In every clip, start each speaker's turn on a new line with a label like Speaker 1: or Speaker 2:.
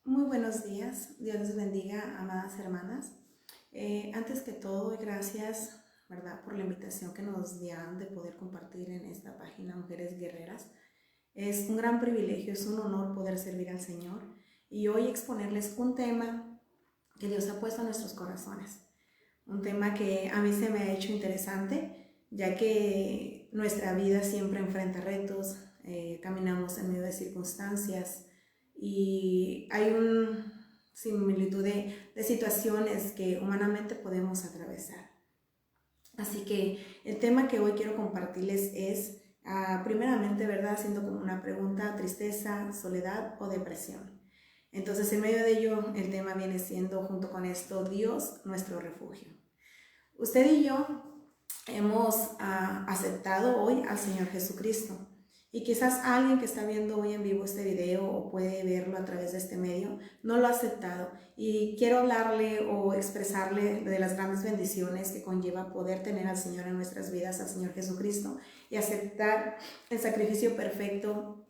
Speaker 1: Muy buenos días, Dios les bendiga, amadas hermanas. Antes que todo, doy gracias, ¿verdad?, por la invitación que nos dan de poder compartir en esta página Mujeres Guerreras. Es un gran privilegio, es un honor poder servir al Señor y hoy exponerles un tema que Dios ha puesto en nuestros corazones. Un tema que a mí se me ha hecho interesante, ya que nuestra vida siempre enfrenta retos, caminamos en medio de circunstancias y hay una similitud de situaciones que humanamente podemos atravesar. Así que el tema que hoy quiero compartirles es, primeramente, ¿verdad?, haciendo como una pregunta: tristeza, soledad o depresión. Entonces, en medio de ello, el tema viene siendo, junto con esto, Dios, nuestro refugio. Usted y yo hemos aceptado hoy al Señor Jesucristo. Y quizás alguien que está viendo hoy en vivo este video o puede verlo a través de este medio no lo ha aceptado. Y quiero hablarle o expresarle de las grandes bendiciones que conlleva poder tener al Señor en nuestras vidas, al Señor Jesucristo, y aceptar el sacrificio perfecto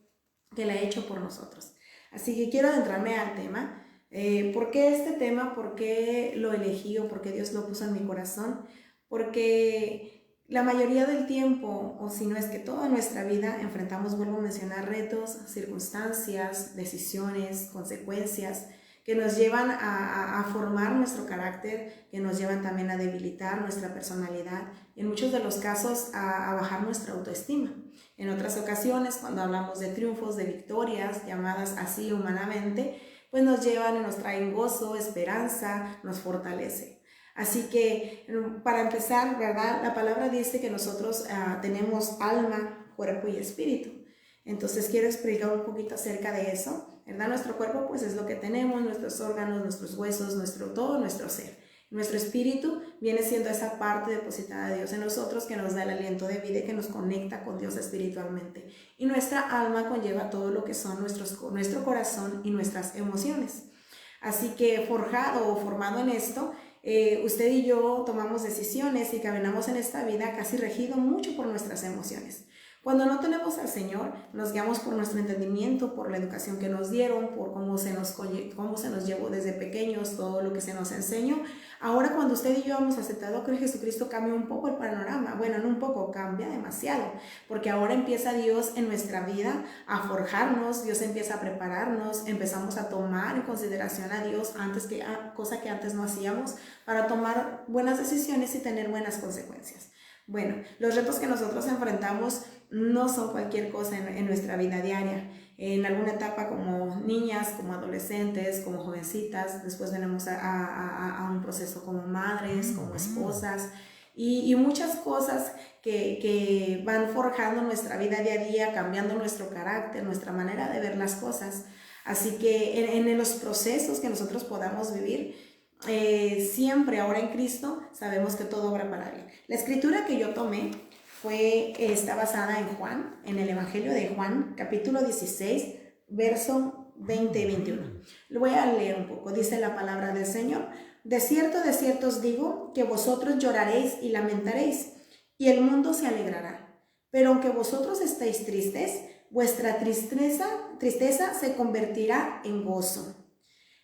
Speaker 1: que Él ha hecho por nosotros. Así que quiero adentrarme al tema. ¿Por qué este tema? ¿Por qué lo elegí o por qué Dios lo puso en mi corazón? Porque la mayoría del tiempo, o si no es que toda nuestra vida, enfrentamos, vuelvo a mencionar, retos, circunstancias, decisiones, consecuencias que nos llevan a formar nuestro carácter, que nos llevan también a debilitar nuestra personalidad y en muchos de los casos a bajar nuestra autoestima. En otras ocasiones, cuando hablamos de triunfos, de victorias, llamadas así humanamente, pues nos llevan y nos traen gozo, esperanza, nos fortalece. Así que, para empezar, ¿verdad?, la palabra dice que nosotros tenemos alma, cuerpo y espíritu. Entonces quiero explicar un poquito acerca de eso, ¿verdad? Nuestro cuerpo pues es lo que tenemos, nuestros órganos, nuestros huesos, todo nuestro ser. Nuestro espíritu viene siendo esa parte depositada de Dios en nosotros que nos da el aliento de vida y que nos conecta con Dios espiritualmente. Y nuestra alma conlleva todo lo que son nuestro corazón y nuestras emociones. Así que forjado o formado en esto, usted y yo tomamos decisiones y caminamos en esta vida casi regido mucho por nuestras emociones. Cuando no tenemos al Señor, nos guiamos por nuestro entendimiento, por la educación que nos dieron, por cómo se nos llevó desde pequeños, todo lo que se nos enseñó. Ahora, cuando usted y yo hemos aceptado que Jesucristo, cambia un poco el panorama. Bueno, no un poco, cambia demasiado, porque ahora empieza Dios en nuestra vida a forjarnos, Dios empieza a prepararnos, empezamos a tomar en consideración a Dios cosa que antes no hacíamos, para tomar buenas decisiones y tener buenas consecuencias. Bueno, los retos que nosotros enfrentamos no son cualquier cosa en nuestra vida diaria. En alguna etapa, como niñas, como adolescentes, como jovencitas, después venimos a un proceso como madres, como esposas, y muchas cosas que van forjando nuestra vida día a día, cambiando nuestro carácter, nuestra manera de ver las cosas. Así que en los procesos que nosotros podamos vivir, siempre ahora en Cristo sabemos que todo obra para bien. La escritura que yo tomé está basada en Juan, en el Evangelio de Juan, capítulo 16, verso 20 y 21. Lo voy a leer un poco. Dice la palabra del Señor: de cierto os digo, que vosotros lloraréis y lamentaréis, y el mundo se alegrará. Pero aunque vosotros estéis tristes, vuestra tristeza se convertirá en gozo.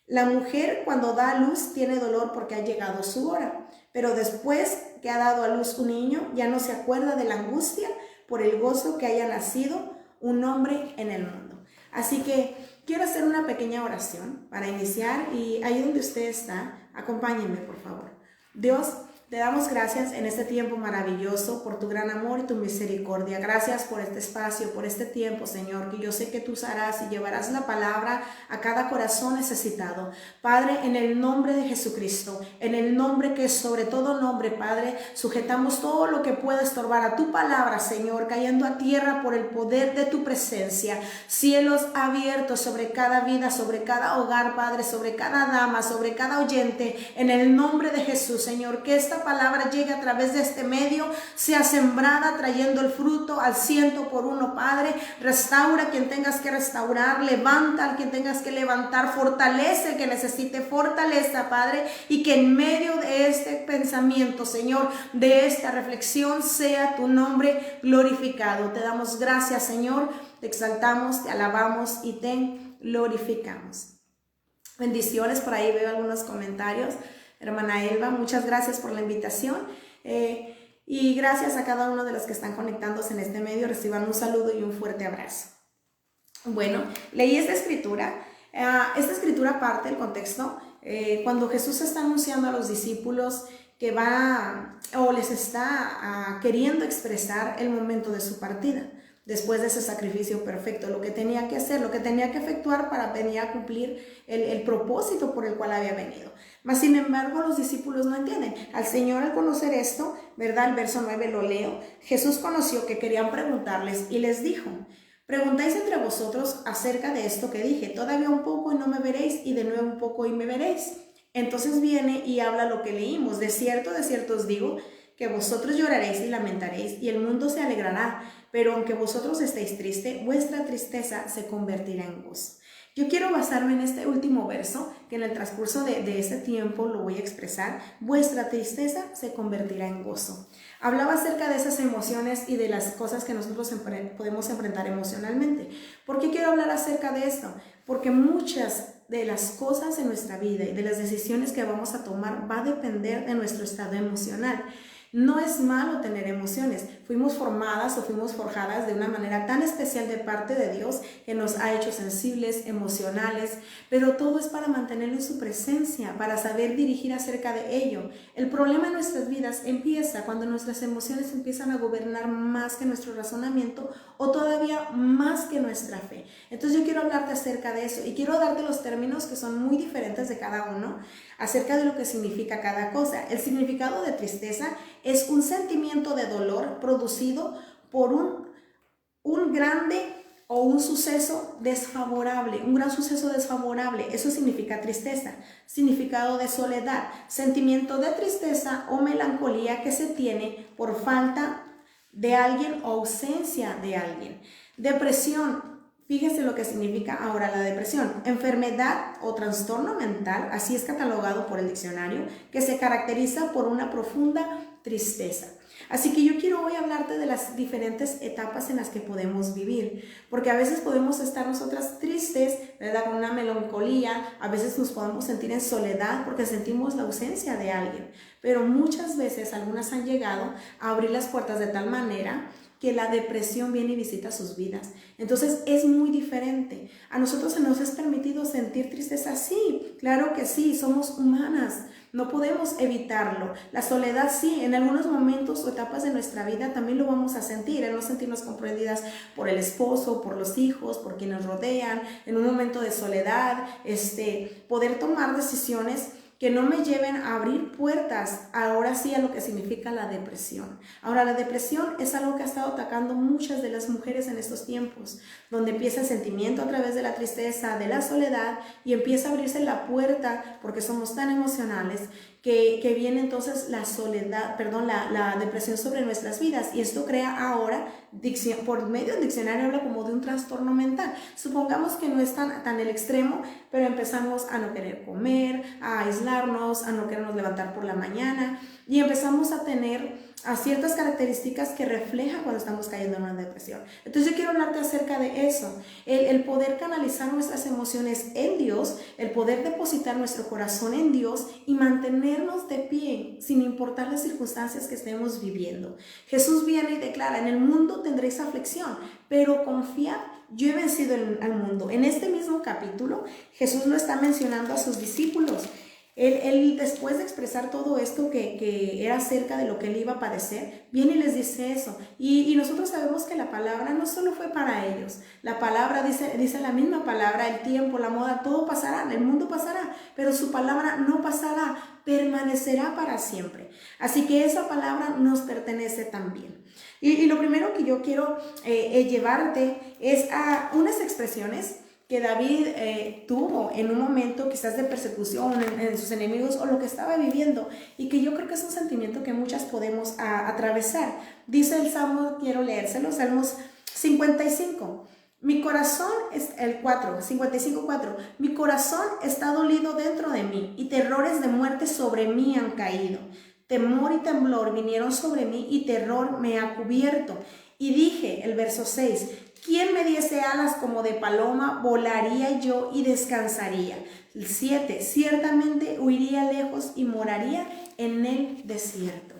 Speaker 1: La mujer, cuando da a luz, tiene dolor porque ha llegado su hora, pero después que ha dado a luz un niño, ya no se acuerda de la angustia por el gozo que haya nacido un hombre en el mundo. Así que quiero hacer una pequeña oración para iniciar, y ahí donde usted está, acompáñenme, por favor. Dios, te damos gracias en este tiempo maravilloso por tu gran amor y tu misericordia. Gracias por este espacio, por este tiempo, Señor, que yo sé que tú usarás y llevarás la palabra a cada corazón necesitado. Padre, en el nombre de Jesucristo, en el nombre que es sobre todo nombre, Padre, sujetamos todo lo que pueda estorbar a tu palabra, Señor, cayendo a tierra por el poder de tu presencia. Cielos abiertos sobre cada vida, sobre cada hogar, Padre, sobre cada dama, sobre cada oyente, en el nombre de Jesús, Señor, que esta palabra llegue a través de este medio, sea sembrada, trayendo el fruto al 100 por 1, Padre. Restaura a quien tengas que restaurar, levanta a quien tengas que levantar, fortalece al que necesite fortaleza, Padre, y que en medio de este pensamiento, Señor, de esta reflexión, sea tu nombre glorificado. Te damos gracias, Señor, te exaltamos, te alabamos y te glorificamos. Bendiciones, por ahí veo algunos comentarios. Hermana Elba, muchas gracias por la invitación. Y gracias a cada uno de los que están conectándose en este medio. Reciban un saludo y un fuerte abrazo. Bueno, leí esta escritura. Esta escritura parte del contexto cuando Jesús está anunciando a los discípulos que va o les está queriendo expresar el momento de su partida, después de ese sacrificio perfecto, lo que tenía que hacer, lo que tenía que efectuar para venir a cumplir el propósito por el cual había venido. Mas sin embargo los discípulos no entienden. Al Señor, al conocer esto, ¿verdad? El verso 9 lo leo. Jesús conoció que querían preguntarles y les dijo: preguntáis entre vosotros acerca de esto que dije, todavía un poco y no me veréis, y de nuevo un poco y me veréis. Entonces viene y habla lo que leímos: de cierto os digo, que vosotros lloraréis y lamentaréis, y el mundo se alegrará, pero aunque vosotros estéis tristes, vuestra tristeza se convertirá en gozo. Yo quiero basarme en este último verso, que en el transcurso de este tiempo lo voy a expresar. Vuestra tristeza se convertirá en gozo. Hablaba acerca de esas emociones y de las cosas que nosotros podemos enfrentar emocionalmente. ¿Por qué quiero hablar acerca de esto? Porque muchas de las cosas en nuestra vida y de las decisiones que vamos a tomar va a depender de nuestro estado emocional. No es malo tener emociones. Fuimos formadas o fuimos forjadas de una manera tan especial de parte de Dios, que nos ha hecho sensibles, emocionales, pero todo es para mantenerlo en su presencia, para saber dirigir acerca de ello. El problema en nuestras vidas empieza cuando nuestras emociones empiezan a gobernar más que nuestro razonamiento, o todavía más que nuestra fe. Entonces yo quiero hablarte acerca de eso y quiero darte los términos que son muy diferentes de cada uno, acerca de lo que significa cada cosa. El significado de tristeza es un sentimiento de dolor producido por un grande o un suceso desfavorable, un gran suceso desfavorable. Eso significa tristeza. Significado de soledad: sentimiento de tristeza o melancolía que se tiene por falta de alguien o ausencia de alguien. Depresión. Fíjese lo que significa ahora la depresión: enfermedad o trastorno mental, así es catalogado por el diccionario, que se caracteriza por una profunda tristeza. Así que yo quiero hoy hablarte de las diferentes etapas en las que podemos vivir, porque a veces podemos estar nosotras tristes, ¿verdad?, con una melancolía. A veces nos podemos sentir en soledad porque sentimos la ausencia de alguien, pero muchas veces algunas han llegado a abrir las puertas de tal manera que la depresión viene y visita sus vidas. Entonces es muy diferente. A nosotros se nos es permitido sentir tristeza, sí, claro que sí, somos humanas, no podemos evitarlo. La soledad, sí, en algunos momentos o etapas de nuestra vida también lo vamos a sentir, el no sentirnos comprendidas por el esposo, por los hijos, por quienes nos rodean, en un momento de soledad, poder tomar decisiones que no me lleven a abrir puertas, ahora sí, a lo que significa la depresión. Ahora, la depresión es algo que ha estado atacando muchas de las mujeres en estos tiempos, donde empieza el sentimiento a través de la tristeza, de la soledad, y empieza a abrirse la puerta, porque somos tan emocionales, que viene entonces la soledad, la depresión sobre nuestras vidas. Y esto crea ahora, por medio del diccionario habla como de un trastorno mental. Supongamos que no es tan el extremo, pero empezamos a no querer comer, a aislarnos, a no querernos levantar por la mañana, y empezamos a tener ciertas características que reflejan cuando estamos cayendo en una depresión. Entonces yo quiero hablarte acerca de eso, el poder canalizar nuestras emociones en Dios, el poder depositar nuestro corazón en Dios y mantenernos de pie sin importar las circunstancias que estemos viviendo. Jesús viene y declara: en el mundo tendréis aflicción, pero confiad, yo he vencido al mundo. En este mismo capítulo Jesús lo está mencionando a sus discípulos. Él después de expresar todo esto que era acerca de lo que él iba a padecer, viene y les dice eso. Y nosotros sabemos que la palabra no solo fue para ellos. La palabra dice la misma palabra: el tiempo, la moda, todo pasará, el mundo pasará, pero su palabra no pasará, permanecerá para siempre. Así que esa palabra nos pertenece también. Y lo primero que yo quiero llevarte es a unas expresiones que David tuvo en un momento quizás de persecución en sus enemigos o lo que estaba viviendo, y que yo creo que es un sentimiento que muchas podemos atravesar. Dice el Salmo, quiero leérselo, Salmos 55. Mi corazón es el 55:4. Mi corazón está dolido dentro de mí, y terrores de muerte sobre mí han caído. Temor y temblor vinieron sobre mí, y terror me ha cubierto. Y dije, el verso 6, ¿quién me diese alas como de paloma? Volaría yo y descansaría. El 7, ciertamente huiría lejos y moraría en el desierto.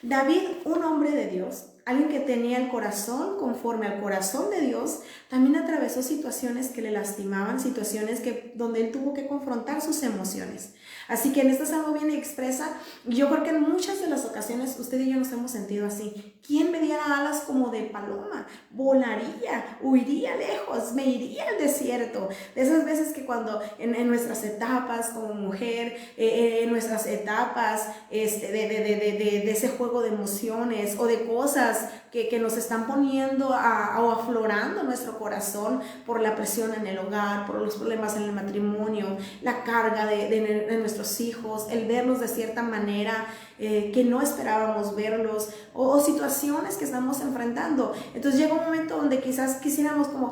Speaker 1: David, un hombre de Dios, alguien que tenía el corazón conforme al corazón de Dios, también atravesó situaciones que le lastimaban, situaciones donde él tuvo que confrontar sus emociones. Así que en este salmo viene y expresa, yo creo que en muchas de las ocasiones usted y yo nos hemos sentido así. ¿Quién me diera alas como de paloma? Volaría, huiría lejos, me iría al desierto. De esas veces que cuando en nuestras etapas como mujer, en nuestras etapas de ese juego de emociones o de cosas que nos están poniendo o aflorando nuestro corazón por la presión en el hogar, por los problemas en el matrimonio, la carga de nuestros hijos, el verlos de cierta manera que no esperábamos verlos, o situaciones que estamos enfrentando. Entonces llega un momento donde quizás quisiéramos como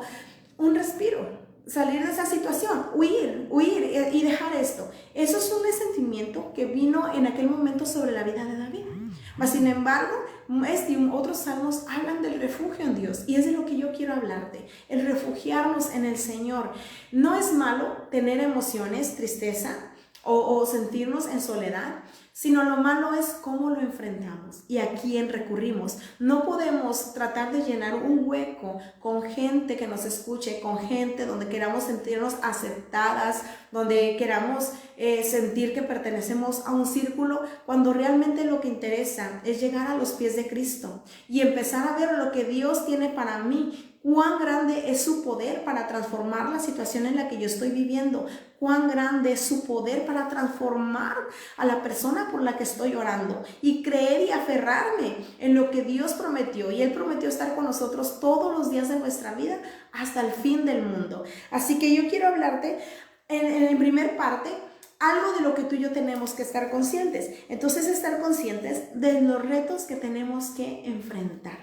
Speaker 1: un respiro, salir de esa situación, huir y dejar esto. Eso es un sentimiento que vino en aquel momento sobre la vida de David. Mas sin embargo, este y otros salmos hablan del refugio en Dios, y es de lo que yo quiero hablarte, el refugiarnos en el Señor. No es malo tener emociones, tristeza o sentirnos en soledad, sino lo malo es cómo lo enfrentamos y a quién recurrimos. No podemos tratar de llenar un hueco con gente que nos escuche, con gente donde queramos sentirnos aceptadas, donde queramos sentir que pertenecemos a un círculo, cuando realmente lo que interesa es llegar a los pies de Cristo y empezar a ver lo que Dios tiene para mí. Cuán grande es su poder para transformar la situación en la que yo estoy viviendo. Cuán grande es su poder para transformar a la persona por la que estoy orando, y creer y aferrarme en lo que Dios prometió. Y Él prometió estar con nosotros todos los días de nuestra vida hasta el fin del mundo. Así que yo quiero hablarte en primer parte algo de lo que tú y yo tenemos que estar conscientes. Entonces, estar conscientes de los retos que tenemos que enfrentar.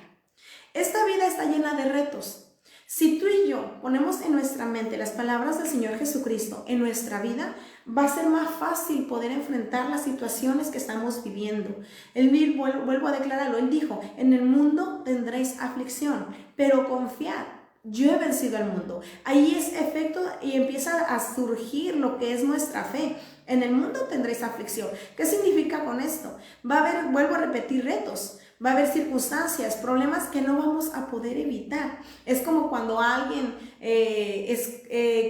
Speaker 1: Esta vida está llena de retos. Si tú y yo ponemos en nuestra mente las palabras del Señor Jesucristo en nuestra vida, va a ser más fácil poder enfrentar las situaciones que estamos viviendo. Él, vuelvo a declararlo, Él dijo, en el mundo tendréis aflicción, pero confiad, yo he vencido al mundo. Ahí es efecto y empieza a surgir lo que es nuestra fe. En el mundo tendréis aflicción. ¿Qué significa con esto? Va a haber, vuelvo a repetir, retos. Va a haber circunstancias, problemas que no vamos a poder evitar. Es como cuando alguien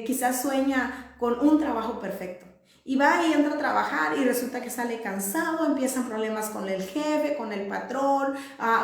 Speaker 1: quizás sueña con un trabajo perfecto. Y va y entra a trabajar y resulta que sale cansado, empiezan problemas con el jefe, con el patrón,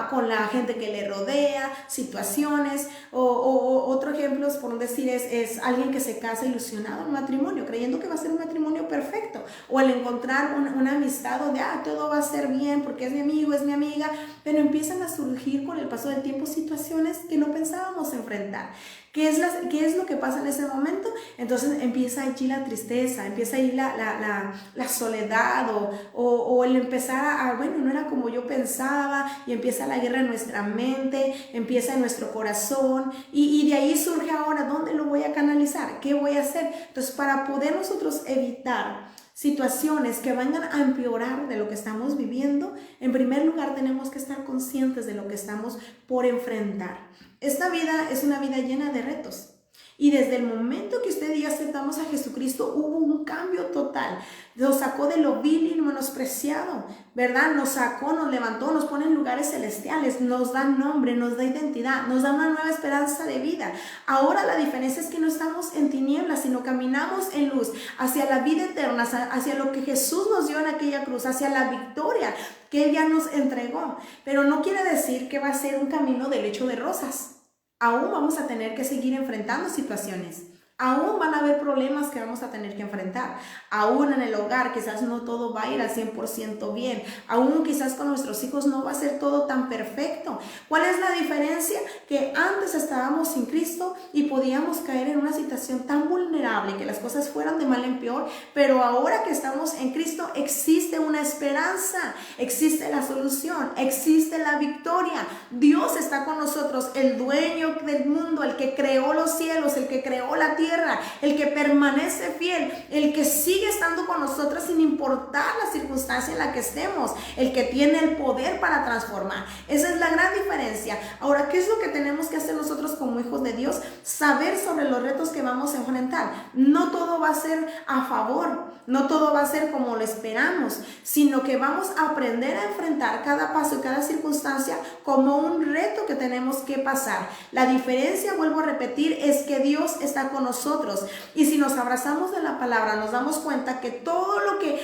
Speaker 1: con la gente que le rodea, situaciones. O otro ejemplo, por decir, es alguien que se casa ilusionado en un matrimonio, creyendo que va a ser un matrimonio perfecto. O al encontrar una amistad donde todo va a ser bien porque es mi amigo, es mi amiga, pero empiezan a surgir con el paso del tiempo situaciones que no pensábamos enfrentar. ¿Qué es lo que pasa en ese momento? Entonces empieza allí la tristeza, empieza allí la soledad o el empezar bueno, no era como yo pensaba, y empieza la guerra en nuestra mente, empieza en nuestro corazón, y de ahí surge ahora, ¿dónde lo voy a canalizar? ¿Qué voy a hacer? Entonces, para poder nosotros evitar situaciones que vengan a empeorar de lo que estamos viviendo, en primer lugar tenemos que estar conscientes de lo que estamos por enfrentar. Esta vida es una vida llena de retos. Y desde el momento que usted y yo aceptamos a Jesucristo, hubo un cambio total. Nos sacó de lo vil y menospreciado, ¿verdad? Nos sacó, nos levantó, nos pone en lugares celestiales, nos da nombre, nos da identidad, nos da una nueva esperanza de vida. Ahora la diferencia es que no estamos en tinieblas, sino caminamos en luz, hacia la vida eterna, hacia lo que Jesús nos dio en aquella cruz, hacia la victoria que Él ya nos entregó. Pero no quiere decir que va a ser un camino de lecho de rosas. Aún vamos a tener que seguir enfrentando situaciones. Aún van a haber problemas que vamos a tener que enfrentar. Aún en el hogar quizás no todo va a ir al 100% bien. Aún quizás con nuestros hijos no va a ser todo tan perfecto. ¿Cuál es la diferencia? Que antes estábamos sin Cristo y podíamos caer en una situación tan vulnerable, que las cosas fueran de mal en peor, pero ahora que estamos en Cristo existe una esperanza, existe la solución, existe la victoria. Dios está con nosotros, el dueño del mundo, el que creó los cielos, el que creó la tierra, tierra, el que permanece fiel, el que sigue estando con nosotros sin importar la circunstancia en la que estemos, el que tiene el poder para transformar. Esa es la gran diferencia. Ahora, ¿qué es lo que tenemos que hacer nosotros como hijos de Dios? Saber sobre los retos que vamos a enfrentar. No todo va a ser a favor, no todo va a ser como lo esperamos, sino que vamos a aprender a enfrentar cada paso y cada circunstancia como un reto que tenemos que pasar. La diferencia, vuelvo a repetir, es que Dios está con nosotros, y si nos abrazamos de la palabra, nos damos cuenta que todo lo que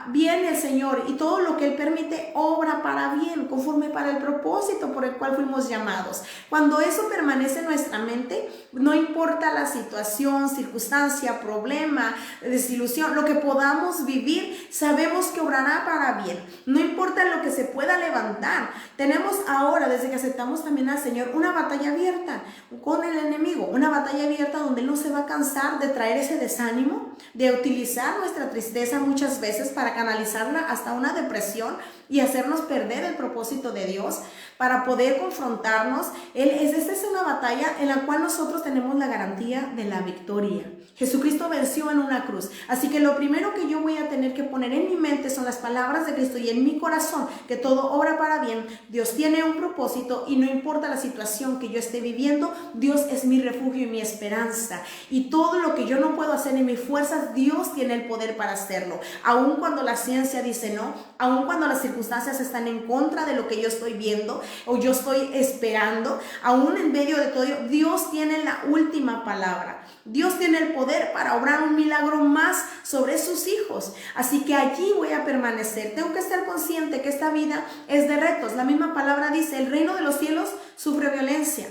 Speaker 1: viene el Señor y todo lo que Él permite obra para bien, conforme para el propósito por el cual fuimos llamados. Cuando eso permanece en nuestra mente, no importa la situación, circunstancia, problema, desilusión, lo que podamos vivir, sabemos que obrará para bien. No importa lo que se pueda levantar. Tenemos ahora, desde que aceptamos también al Señor, una batalla abierta con el enemigo, una batalla abierta donde Él no se va a cansar de traer ese desánimo, de utilizar nuestra tristeza muchas veces para canalizarla hasta una depresión y hacernos perder el propósito de Dios, para poder confrontarnos. Esta es una batalla en la cual nosotros tenemos la garantía de la victoria. Jesucristo venció en una cruz. Así que lo primero que yo voy a tener que poner en mi mente son las palabras de Cristo y en mi corazón, que todo obra para bien. Dios tiene un propósito y no importa la situación que yo esté viviendo, Dios es mi refugio y mi esperanza. Y todo lo que yo no puedo hacer en mis fuerzas, Dios tiene el poder para hacerlo. Aun cuando la ciencia dice no, aun cuando las circunstancias están en contra de lo que yo estoy viendo o yo estoy esperando, aún en medio de todo, Dios tiene la última palabra. Dios tiene el poder para obrar un milagro más sobre sus hijos. Así que allí voy a permanecer. Tengo que estar consciente que esta vida es de retos. La misma palabra dice, el reino de los cielos sufre violencia,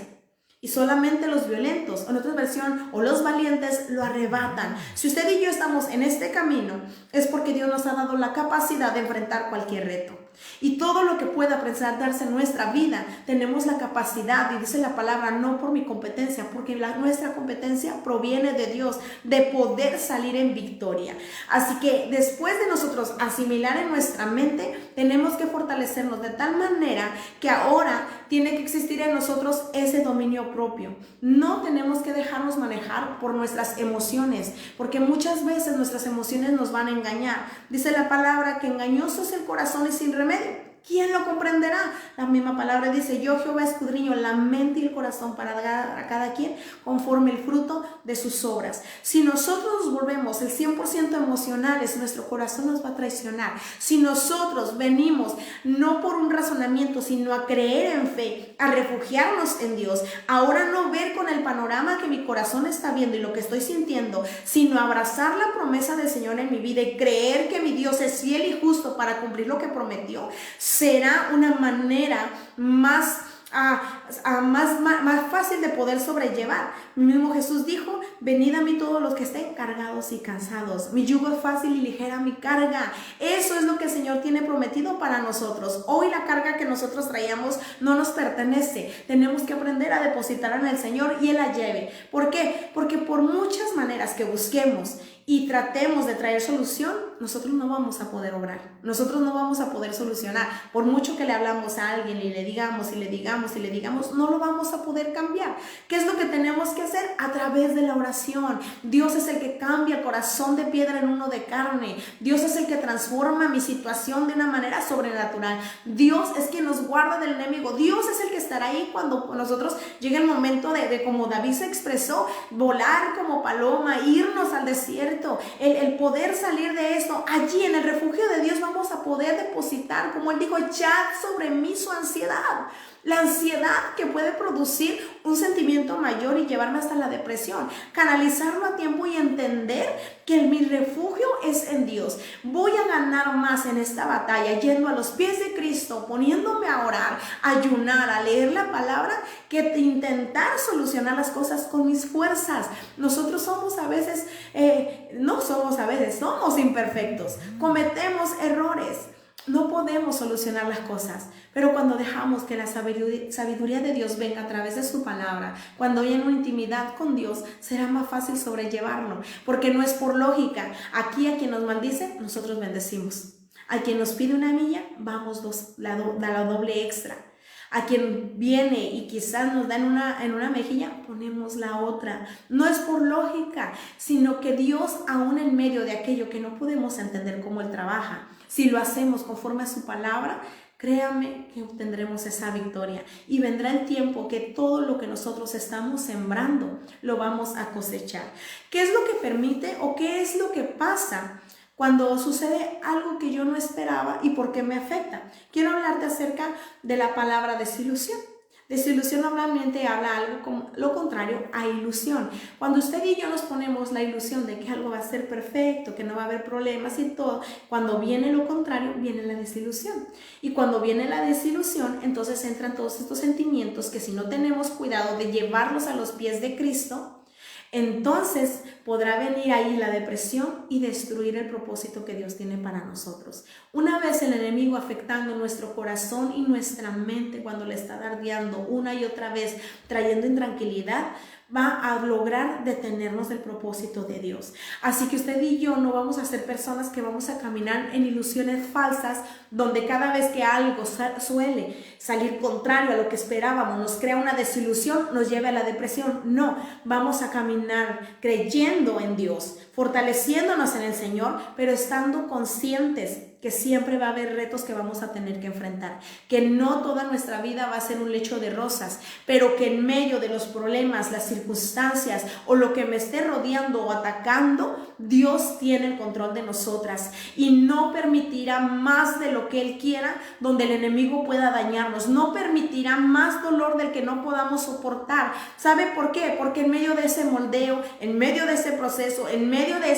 Speaker 1: y solamente los violentos, o en otra versión, o los valientes, lo arrebatan. Si usted y yo estamos en este camino, es porque Dios nos ha dado la capacidad de enfrentar cualquier reto. Y todo lo que pueda presentarse en nuestra vida, tenemos la capacidad, y dice la palabra, no por mi competencia, porque nuestra competencia proviene de Dios, de poder salir en victoria. Así que después de nosotros asimilar en nuestra mente, tenemos que fortalecernos de tal manera que ahora tiene que existir en nosotros ese dominio propio. No tenemos que dejarnos manejar por nuestras emociones, porque muchas veces nuestras emociones nos van a engañar. Dice la palabra que engañoso es el corazón y sin remedio. ¿Quién lo comprenderá? La misma palabra dice, yo Jehová escudriño la mente y el corazón para dar a cada quien conforme el fruto de sus obras. Si nosotros nos volvemos el 100% emocionales, nuestro corazón nos va a traicionar. Si nosotros venimos no por un razonamiento, sino a creer en fe, a refugiarnos en Dios, ahora no ver con el panorama que mi corazón está viendo y lo que estoy sintiendo, sino abrazar la promesa del Señor en mi vida y creer que mi Dios es fiel y justo para cumplir lo que prometió, será una manera más fácil de poder sobrellevar. Mismo Jesús dijo, venid a mí todos los que estén cargados y cansados, mi yugo es fácil y ligera mi carga. Eso es lo que el Señor tiene prometido para nosotros. Hoy la carga que nosotros traíamos no nos pertenece. Tenemos que aprender a depositar en el Señor y Él la lleve. ¿Por qué? Porque por muchas maneras que busquemos y tratemos de traer solución, nosotros no vamos a poder obrar, nosotros no vamos a poder solucionar. Por mucho que le hablamos a alguien y le digamos, no lo vamos a poder cambiar. ¿Qué es lo que tenemos que hacer? A través de la oración. Dios es el que cambia el corazón de piedra en uno de carne. Dios es el que transforma mi situación de una manera sobrenatural. Dios es quien nos guarda del enemigo. Dios es el que estará ahí cuando nosotros llegue el momento de como David se expresó, volar como paloma, irnos al desierto, el poder salir de esto. Allí en el refugio de Dios vamos a poder depositar, como Él dijo, echad sobre mí su ansiedad. La ansiedad que puede producir un sentimiento mayor y llevarme hasta la depresión. Canalizarlo a tiempo y entender que mi refugio es en Dios. Voy a ganar más en esta batalla yendo a los pies de Cristo, poniéndome a orar, a ayunar, a leer la palabra, que intentar solucionar las cosas con mis fuerzas. Nosotros somos somos imperfectos, cometemos errores. No podemos solucionar las cosas, pero cuando dejamos que la sabiduría de Dios venga a través de su palabra, cuando hay una intimidad con Dios, será más fácil sobrellevarlo, porque no es por lógica. Aquí a quien nos maldice, nosotros bendecimos. A quien nos pide una milla, vamos la doble extra. A quien viene y quizás nos da en una mejilla, ponemos la otra. No es por lógica, sino que Dios, aún en medio de aquello que no podemos entender cómo Él trabaja, si lo hacemos conforme a su palabra, créame que obtendremos esa victoria. Y vendrá el tiempo que todo lo que nosotros estamos sembrando lo vamos a cosechar. ¿Qué es lo que permite o qué es lo que pasa cuando sucede algo que yo no esperaba y por qué me afecta? Quiero hablarte acerca de la palabra desilusión. Desilusión normalmente habla algo como lo contrario a ilusión. Cuando usted y yo nos ponemos la ilusión de que algo va a ser perfecto, que no va a haber problemas y todo, cuando viene lo contrario, viene la desilusión. Y cuando viene la desilusión, entonces entran todos estos sentimientos que si no tenemos cuidado de llevarlos a los pies de Cristo, entonces podrá venir ahí la depresión y destruir el propósito que Dios tiene para nosotros. Una vez el enemigo afectando nuestro corazón y nuestra mente, cuando le está dardeando una y otra vez, trayendo intranquilidad, va a lograr detenernos del propósito de Dios. Así que usted y yo no vamos a ser personas que vamos a caminar en ilusiones falsas, donde cada vez que algo suele salir contrario a lo que esperábamos, nos crea una desilusión, nos lleva a la depresión. No, vamos a caminar creyendo en Dios, fortaleciéndonos en el Señor, pero estando conscientes que siempre va a haber retos que vamos a tener que enfrentar, que no toda nuestra vida va a ser un lecho de rosas, pero que en medio de los problemas, las circunstancias o lo que me esté rodeando o atacando, Dios tiene el control de nosotras y no permitirá más de lo que Él quiera donde el enemigo pueda dañarnos, no permitirá más dolor del que no podamos soportar. ¿Sabe por qué? Porque en medio de ese moldeo, en medio de ese proceso, en medio de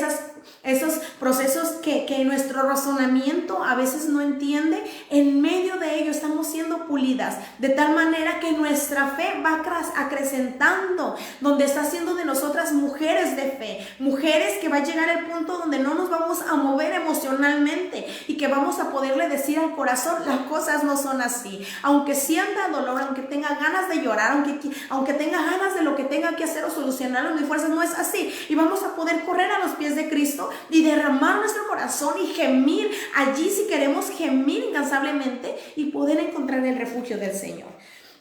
Speaker 1: esos procesos que nuestro razonamiento a veces no entiende, en medio de ello estamos siendo pulidas, de tal manera que nuestra fe va acrecentando, donde está haciendo de nosotras mujeres de fe, mujeres que va a llegar al punto donde no nos vamos a mover emocionalmente y que vamos a poderle decir al corazón, las cosas no son así, aunque sienta dolor, aunque tenga ganas de llorar, aunque tenga ganas de lo que tenga que hacer o solucionarlo en mis fuerzas, no es así, y vamos a poder correr a los pies de Cristo y derramar nuestro corazón y gemir allí si queremos, gemir incansablemente y poder encontrar el refugio del Señor.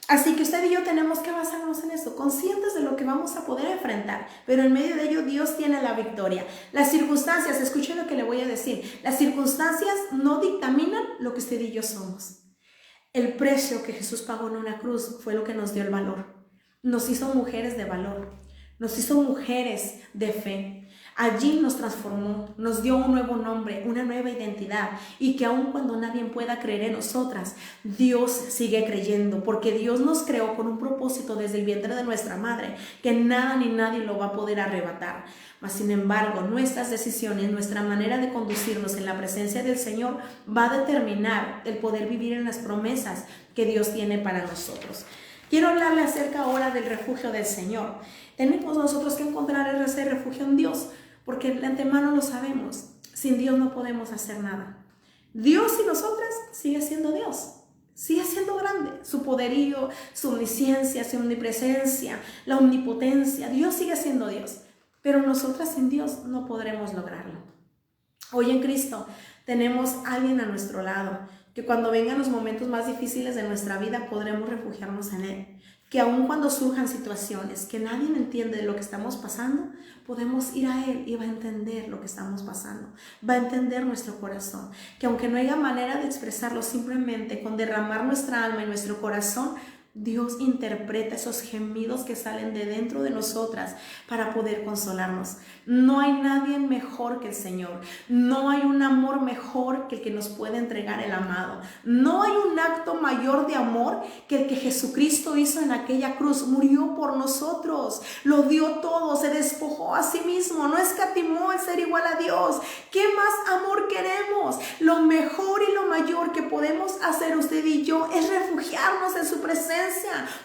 Speaker 1: Así que usted y yo tenemos que basarnos en eso, conscientes de lo que vamos a poder enfrentar, pero en medio de ello Dios tiene la victoria. Las circunstancias, escuchen lo que le voy a decir, las circunstancias no dictaminan lo que usted y yo somos. El precio que Jesús pagó en una cruz fue lo que nos dio el valor. Nos hizo mujeres de valor, nos hizo mujeres de fe. Allí nos transformó, nos dio un nuevo nombre, una nueva identidad, y que aun cuando nadie pueda creer en nosotras, Dios sigue creyendo, porque Dios nos creó con un propósito desde el vientre de nuestra madre, que nada ni nadie lo va a poder arrebatar. Mas sin embargo, nuestras decisiones, nuestra manera de conducirnos en la presencia del Señor va a determinar el poder vivir en las promesas que Dios tiene para nosotros. Quiero hablarle acerca ahora del refugio del Señor. Tenemos nosotros que encontrar ese refugio en Dios, porque de antemano lo sabemos. Sin Dios no podemos hacer nada. Dios y nosotras sigue siendo Dios. Sigue siendo grande. Su poderío, su omnisciencia, su omnipresencia, la omnipotencia. Dios sigue siendo Dios. Pero nosotras sin Dios no podremos lograrlo. Hoy en Cristo tenemos a alguien a nuestro lado, que cuando vengan los momentos más difíciles de nuestra vida podremos refugiarnos en Él. Que aun cuando surjan situaciones que nadie entiende de lo que estamos pasando, podemos ir a Él y va a entender lo que estamos pasando, va a entender nuestro corazón, que aunque no haya manera de expresarlo, simplemente con derramar nuestra alma y nuestro corazón, Dios interpreta esos gemidos que salen de dentro de nosotras para poder consolarnos. No hay nadie mejor que el Señor. No hay un amor mejor que el que nos puede entregar el amado. No hay un acto mayor de amor que el que Jesucristo hizo en aquella cruz. Murió por nosotros, lo dio todo, se despojó a sí mismo, no escatimó el ser igual a Dios. ¿Qué más amor queremos? Lo mejor y lo mayor que podemos hacer usted y yo es refugiarnos en su presencia,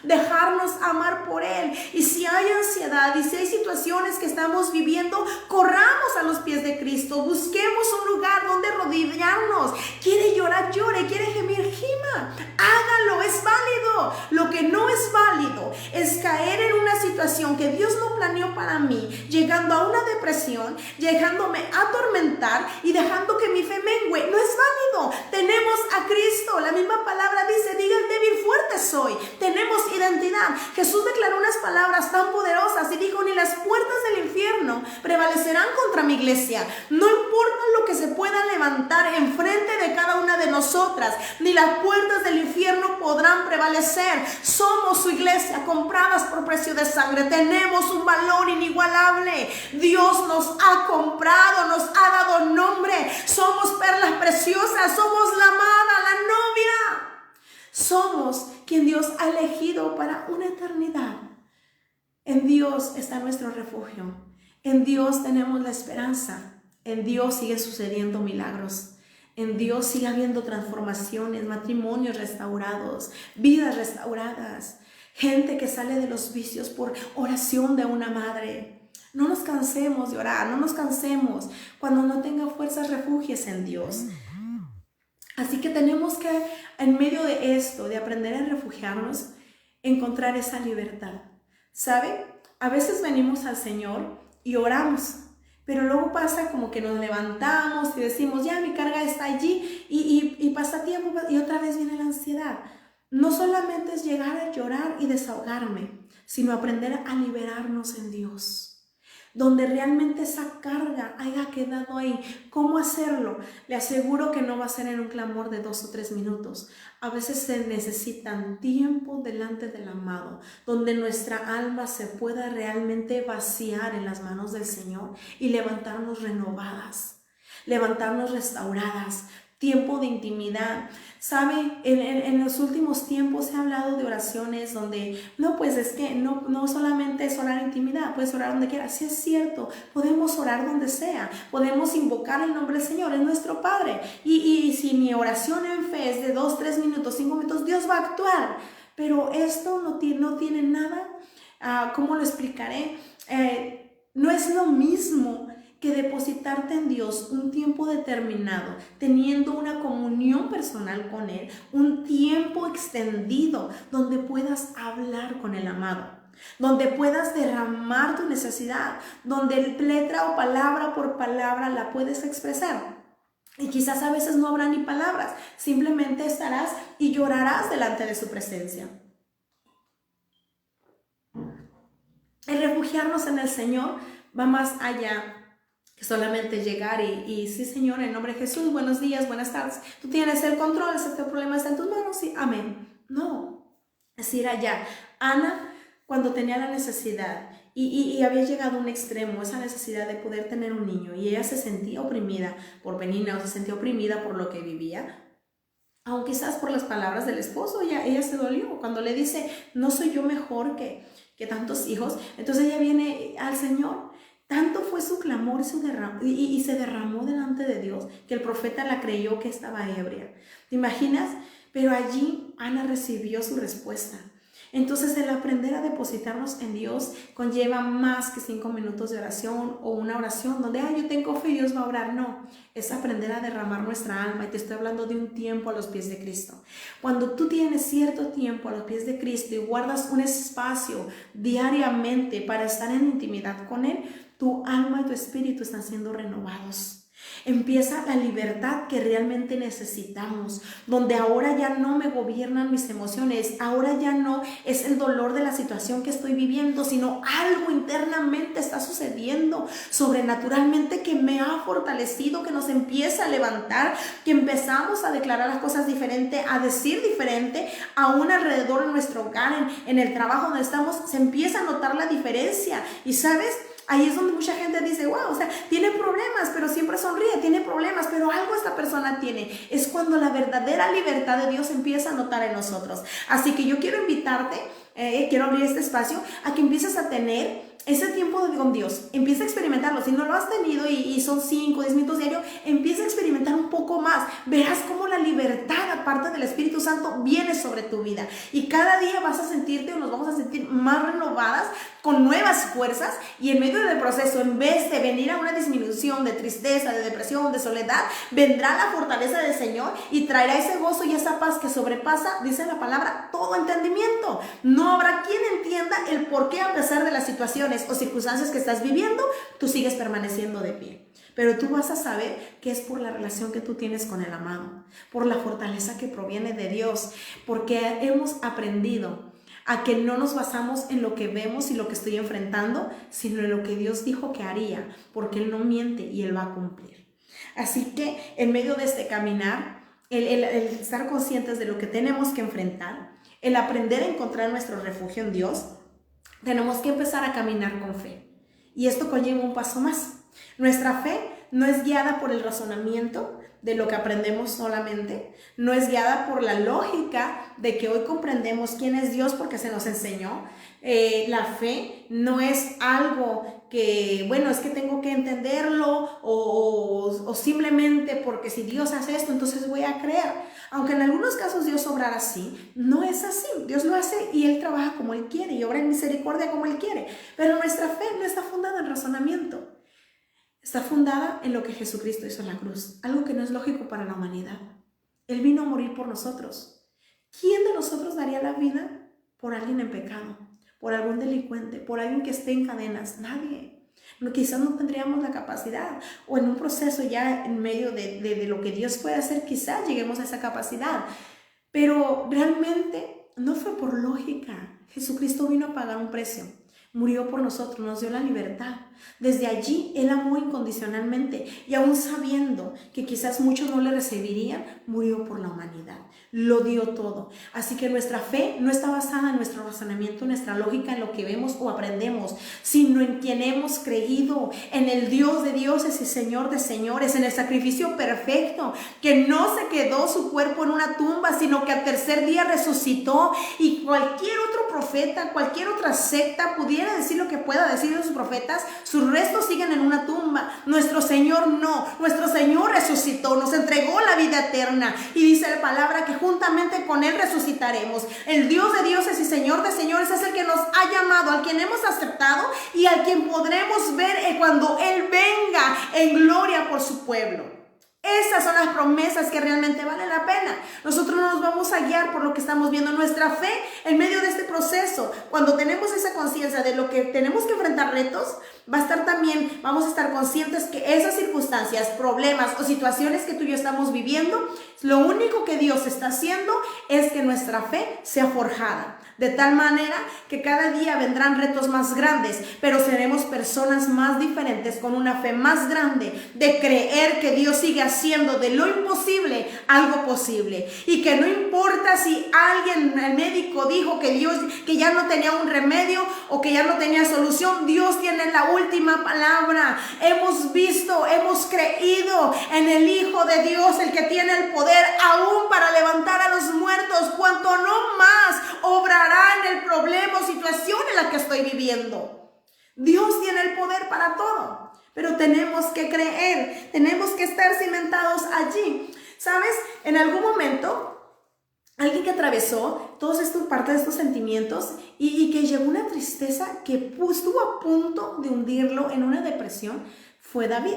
Speaker 1: dejarnos amar por Él. Y si hay ansiedad y si hay situaciones situaciones que estamos viviendo, corramos a los pies de Cristo, busquemos un lugar donde arrodillarnos. Quiere llorar, llore, quiere gemir, gima, hágalo, es válido. Lo que no es válido es caer en una situación que Dios no planeó para mí, llegando a una depresión, llegándome a atormentar y dejando que mi fe mengue. No es válido. Tenemos a Cristo, la misma palabra dice, diga el débil, fuerte soy. Tenemos identidad. Jesús declaró unas palabras tan poderosas y dijo, ni las puertas del infierno prevalecerán contra mi iglesia. No importa lo que se pueda levantar enfrente de cada una de nosotras, ni las puertas del infierno podrán prevalecer. Somos su iglesia, compradas por precio de sangre. Tenemos un valor inigualable. Dios nos ha comprado, nos ha dado nombre. Somos perlas preciosas, somos la amada, la novia. Somos quien Dios ha elegido para una eternidad. En Dios está nuestro refugio. En Dios tenemos la esperanza. En Dios sigue sucediendo milagros. En Dios sigue habiendo transformaciones, matrimonios restaurados, vidas restauradas, gente que sale de los vicios por oración de una madre. No nos cansemos de orar, no nos cansemos. Cuando no tenga fuerzas, refúgiese en Dios. Así que tenemos que, en medio de esto, de aprender a refugiarnos, encontrar esa libertad. ¿Sabe? A veces venimos al Señor y oramos, pero luego pasa como que nos levantamos y decimos, ya mi carga está allí y pasa tiempo y otra vez viene la ansiedad. No solamente es llegar a llorar y desahogarme, sino aprender a liberarnos en Dios. Donde realmente esa carga haya quedado ahí. ¿Cómo hacerlo? Le aseguro que no va a ser en un clamor de 2 o 3 minutos. A veces se necesitan tiempo delante del amado, donde nuestra alma se pueda realmente vaciar en las manos del Señor y levantarnos renovadas, levantarnos restauradas. Tiempo de intimidad. ¿Sabe? En los últimos tiempos he hablado de oraciones donde, no, pues es que no solamente es orar intimidad, puedes orar donde quieras. Sí es cierto, podemos orar donde sea, podemos invocar el nombre del Señor, es nuestro Padre. Y si mi oración en fe es de 2, 3 minutos, 5 minutos, Dios va a actuar. Pero esto no tiene nada, ¿cómo lo explicaré? No es lo mismo que depositarte en Dios un tiempo determinado, teniendo una comunión personal con Él, un tiempo extendido donde puedas hablar con el amado, donde puedas derramar tu necesidad, donde letra o palabra por palabra la puedes expresar. Y quizás a veces no habrá ni palabras, simplemente estarás y llorarás delante de su presencia. El refugiarnos en el Señor va más allá que solamente llegar y sí, Señor, en nombre de Jesús, buenos días, buenas tardes, tú tienes el control, este problema está en tus manos, sí, amén. No, es ir allá. Ana, cuando tenía la necesidad y había llegado a un extremo, esa necesidad de poder tener un niño, y ella se sentía oprimida por Penina, o se sentía oprimida por lo que vivía, aunque quizás por las palabras del esposo, ella se dolió cuando le dice, no soy yo mejor que tantos hijos. Entonces ella viene al Señor. Tanto fue su clamor y se derramó delante de Dios que el profeta la creyó que estaba ebria. ¿Te imaginas? Pero allí Ana recibió su respuesta. Entonces el aprender a depositarnos en Dios conlleva más que 5 minutos de oración o una oración donde yo tengo fe y Dios va a orar. No, es aprender a derramar nuestra alma, y te estoy hablando de un tiempo a los pies de Cristo. Cuando tú tienes cierto tiempo a los pies de Cristo y guardas un espacio diariamente para estar en intimidad con Él, tu alma y tu espíritu están siendo renovados. Empieza la libertad que realmente necesitamos, donde ahora ya no me gobiernan mis emociones, ahora ya no es el dolor de la situación que estoy viviendo, sino algo internamente está sucediendo sobrenaturalmente que me ha fortalecido, que nos empieza a levantar, que empezamos a declarar las cosas diferente, a decir diferente, aún alrededor de nuestro hogar, en el trabajo donde estamos, se empieza a notar la diferencia. Y ¿sabes? Ahí es donde mucha gente dice, wow, o sea, tiene problemas, pero siempre sonríe, tiene problemas, pero algo esta persona tiene. Es cuando la verdadera libertad de Dios empieza a notar en nosotros. Así que yo quiero invitarte, quiero abrir este espacio a que empieces a tener ese tiempo con Dios, empieza a experimentarlo. Si no lo has tenido y son 5 o 10 minutos diarios, empieza a experimentar un poco más. Verás cómo la libertad, aparte del Espíritu Santo, viene sobre tu vida. Y cada día vas a sentirte, o nos vamos a sentir más renovadas, con nuevas fuerzas. Y en medio del proceso, en vez de venir a una disminución de tristeza, de depresión, de soledad, vendrá la fortaleza del Señor y traerá ese gozo y esa paz que sobrepasa, dice la palabra, todo entendimiento. No habrá quien entienda el por qué, a pesar de las situaciones o circunstancias que estás viviendo, tú sigues permaneciendo de pie. Pero tú vas a saber que es por la relación que tú tienes con el amado, por la fortaleza que proviene de Dios, porque hemos aprendido a que no nos basamos en lo que vemos y lo que estoy enfrentando, sino en lo que Dios dijo que haría, porque Él no miente y Él va a cumplir. Así que en medio de este caminar, el estar conscientes de lo que tenemos que enfrentar, el aprender a encontrar nuestro refugio en Dios, tenemos que empezar a caminar con fe. Y esto conlleva un paso más. Nuestra fe no es guiada por el razonamiento de lo que aprendemos solamente, no es guiada por la lógica de que hoy comprendemos quién es Dios porque se nos enseñó. La fe no es algo que, bueno, es que tengo que entenderlo o simplemente porque si Dios hace esto, entonces voy a creer. Aunque en algunos casos Dios obrará así, no es así. Dios lo hace y Él trabaja como Él quiere y obra en misericordia como Él quiere. Pero nuestra fe no está fundada en razonamiento. Está fundada en lo que Jesucristo hizo en la cruz, algo que no es lógico para la humanidad. Él vino a morir por nosotros. ¿Quién de nosotros daría la vida por alguien en pecado, por algún delincuente, por alguien que esté en cadenas? Nadie. Quizás no tendríamos la capacidad, o en un proceso ya en medio de lo que Dios puede hacer, quizás lleguemos a esa capacidad. Pero realmente no fue por lógica. Jesucristo vino a pagar un precio. Murió por nosotros, nos dio la libertad. Desde allí Él amó incondicionalmente y aún sabiendo que quizás muchos no le recibirían, murió por la humanidad. Lo dio todo. Así que nuestra fe no está basada en nuestro razonamiento, nuestra lógica, en lo que vemos o aprendemos, sino en quien hemos creído, en el Dios de dioses y Señor de señores, en el sacrificio perfecto, que no se quedó su cuerpo en una tumba, sino que al tercer día resucitó. Y cualquier otro profeta, cualquier otra secta pudiera decir lo que pueda decir de sus profetas, sus restos siguen en una tumba. Nuestro Señor no, nuestro Señor resucitó, nos entregó la vida eterna y dice la palabra que juntamente con Él resucitaremos. El Dios de dioses y Señor de señores es el que nos ha llamado, al quien hemos aceptado y al quien podremos ver cuando Él venga en gloria por su pueblo. Esas son las promesas que realmente valen la pena. Nosotros no nos vamos a guiar por lo que estamos viendo. Nuestra fe en medio de este proceso, cuando tenemos esa conciencia de lo que tenemos que enfrentar retos, vamos a estar conscientes que esas circunstancias, problemas o situaciones que tú y yo estamos viviendo, lo único que Dios está haciendo es que nuestra fe sea forjada. De tal manera que cada día vendrán retos más grandes, pero seremos personas más diferentes con una fe más grande de creer que Dios sigue haciendo de lo imposible algo posible. Y que no importa si alguien, el médico, dijo que ya no tenía un remedio o que ya no tenía solución, Dios tiene la última palabra. Hemos visto, hemos creído en el Hijo de Dios, el que tiene el poder aún para levantar a los muertos, cuanto no más obrará en el problema o situación en la que estoy viviendo. Dios tiene el poder para todo, pero tenemos que creer, tenemos que estar cimentados allí. ¿Sabes? En algún momento, alguien que atravesó todos estos, parte de estos sentimientos y que llegó una tristeza que estuvo a punto de hundirlo en una depresión, fue David.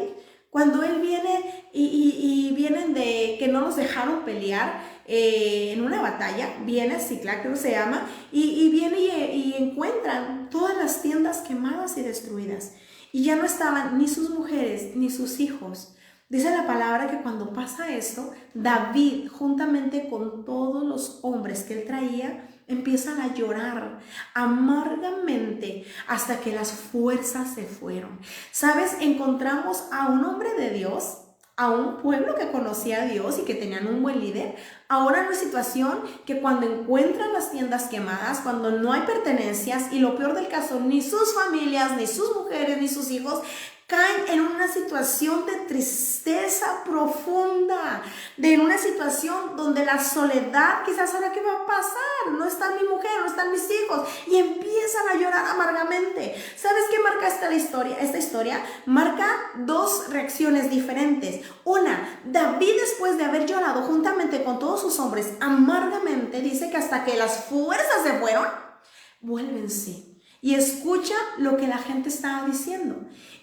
Speaker 1: Cuando él viene y vienen de que no nos dejaron pelear en una batalla, viene a Siclag, creo que se llama, y viene y encuentran todas las tiendas quemadas y destruidas. Y ya no estaban ni sus mujeres ni sus hijos. Dice la palabra que cuando pasa esto, David, juntamente con todos los hombres que él traía, empiezan a llorar amargamente hasta que las fuerzas se fueron. ¿Sabes? Encontramos a un hombre de Dios, a un pueblo que conocía a Dios y que tenían un buen líder, ahora en una situación que cuando encuentran las tiendas quemadas, cuando no hay pertenencias y lo peor del caso, ni sus familias, ni sus mujeres, ni sus hijos, Caen en una situación de tristeza profunda, en una situación donde la soledad, quizás ahora qué va a pasar, no está mi mujer, no están mis hijos, y empiezan a llorar amargamente. ¿Sabes qué marca esta historia? Esta historia marca dos reacciones diferentes. Una, David, después de haber llorado juntamente con todos sus hombres amargamente, dice que hasta que las fuerzas se fueron, vuélvense y escucha lo que la gente estaba diciendo.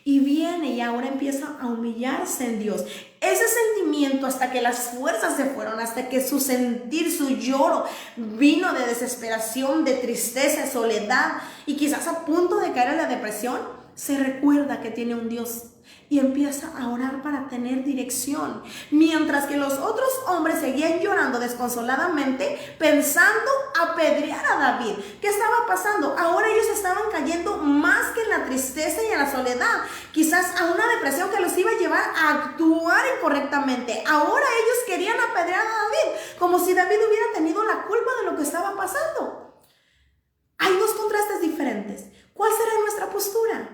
Speaker 1: Y viene y ahora empieza a humillarse en Dios. Ese sentimiento, hasta que las fuerzas se fueron, hasta que su sentir, su lloro vino de desesperación, de tristeza, de soledad y quizás a punto de caer en la depresión, se recuerda que tiene un Dios y empieza a orar para tener dirección. Mientras que los otros hombres seguían llorando desconsoladamente, pensando apedrear a David. ¿Qué estaba pasando? Ahora ellos estaban cayendo más que en la tristeza y en la soledad, quizás a una depresión que los iba a llevar a actuar incorrectamente. Ahora ellos querían apedrear a David, como si David hubiera tenido la culpa de lo que estaba pasando. Hay dos contrastes diferentes. ¿Cuál será nuestra postura?